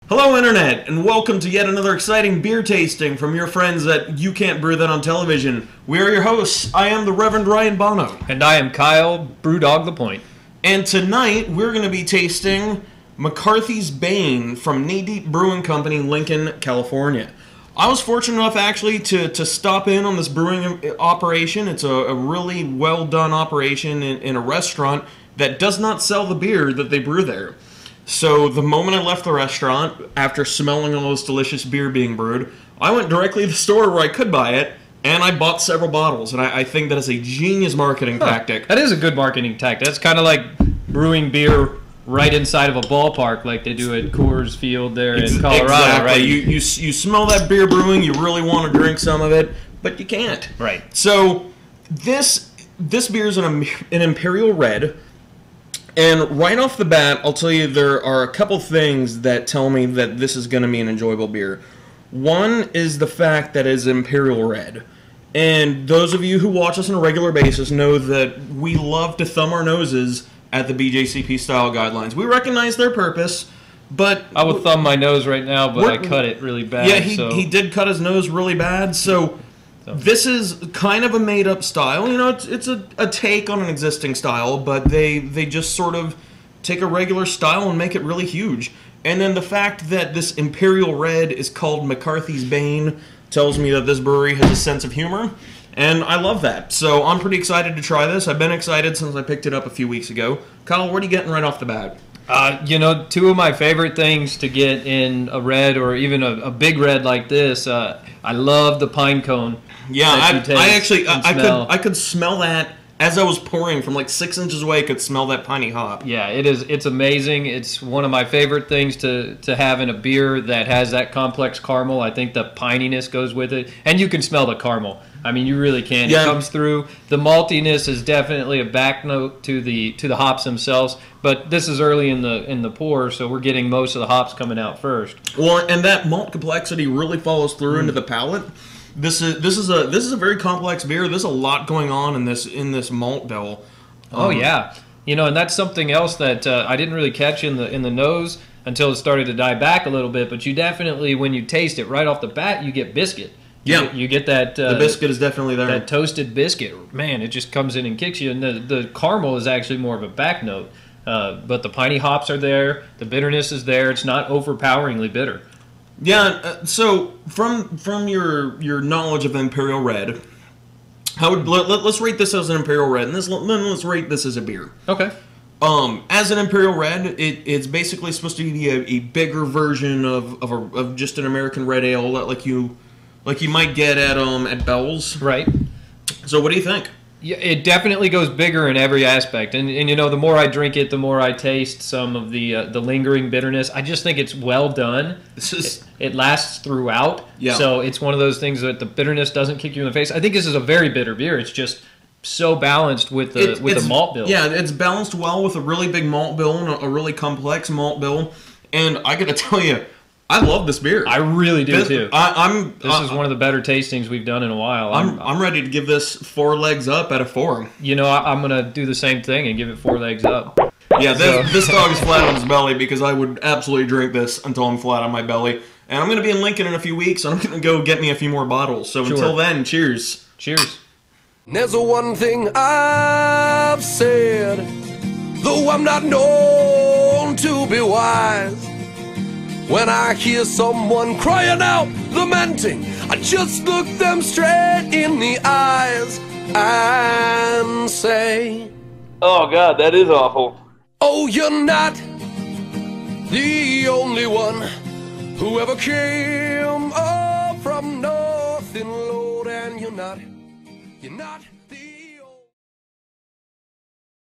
Hello Internet, and welcome to yet another exciting beer tasting from your friends at You Can't Brew That on Television. We are your hosts. I am the Reverend Ryan Bano. And I am Kyle, Brewdog the Point. And tonight, we're going to be tasting McCarthy's Bane from Knee Deep Brewing Company, Lincoln, California. I was fortunate enough actually to stop in on this brewing operation. It's a really well done operation in a restaurant that does not sell the beer that they brew there. So the moment I left the restaurant, after smelling all this delicious beer being brewed, I went directly to the store where I could buy it, and I bought several bottles. And I think that is a genius marketing tactic. That is a good marketing tactic. That's kind of like brewing beer right inside of a ballpark, like they do at Coors Field there in Colorado, exactly. right? You smell that beer brewing, you really want to drink some of it, but you can't. Right. So this beer is an imperial red. And right off the bat, I'll tell you there are a couple things that tell me that this is going to be an enjoyable beer. One is the fact that it's imperial red. And those of you who watch us on a regular basis know that we love to thumb our noses at the BJCP style guidelines. We recognize their purpose, but I would thumb my nose right now, but I cut it really bad. Yeah, he did cut his nose really bad, so this is kind of a made-up style. You know, it's a take on an existing style, but they just sort of take a regular style and make it really huge. And then the fact that this imperial red is called McCarthy's Bane tells me that this brewery has a sense of humor, and I love that. So I'm pretty excited to try this. I've been excited since I picked it up a few weeks ago. Kyle, what are you getting right off the bat? You know, two of my favorite things to get in a red or even a big red like this, I love the pine cone. Yeah, I could smell that as I was pouring from like 6 inches away. I could smell that piney hop. Yeah, it's amazing. It's one of my favorite things to have in a beer that has that complex caramel. I think the pininess goes with it, and you can smell the caramel. I mean, you really can. Yeah. It comes through. The maltiness is definitely a back note to the hops themselves, but this is early in the pour, so we're getting most of the hops coming out first. Well, and that malt complexity really follows through into the palate. This is a very complex beer. There's a lot going on in this malt bill. Oh yeah, you know, and that's something else that I didn't really catch in the nose until it started to die back a little bit. But you definitely, when you taste it right off the bat, you get biscuit. You get that. The biscuit is definitely there. That toasted biscuit, man, it just comes in and kicks you. And the caramel is actually more of a back note, but the piney hops are there. The bitterness is there. It's not overpoweringly bitter. Yeah, so from your knowledge of Imperial Red, let's rate this as an Imperial Red, and then let's rate this as a beer. Okay. As an Imperial Red, it's basically supposed to be a bigger version of just an American red ale, like you might get at Bell's. Right. So what do you think? Yeah, it definitely goes bigger in every aspect, and you know, the more I drink it, the more I taste some of the lingering bitterness. I just think it's well done. It lasts throughout, so it's one of those things that the bitterness doesn't kick you in the face. I think this is a very bitter beer. It's just so balanced with the malt bill. Yeah, it's balanced well with a really big malt bill and a really complex malt bill. And I got to tell you, I love this beer. I really do too. This is one of the better tastings we've done in a while. I'm ready to give this 4 legs up out of 4. You know, I'm gonna do the same thing and give it 4 legs up. Yeah, this dog is flat on his belly because I would absolutely drink this until I'm flat on my belly. And I'm gonna be in Lincoln in a few weeks, and I'm gonna go get me a few more bottles. So until then, cheers. Cheers. There's one thing I've said, though I'm not known to be wise. When I hear someone crying out, lamenting, I just look them straight in the eyes and say, "Oh God, that is awful." Oh, you're not the only one who ever came up from nothing, Lord, and you're not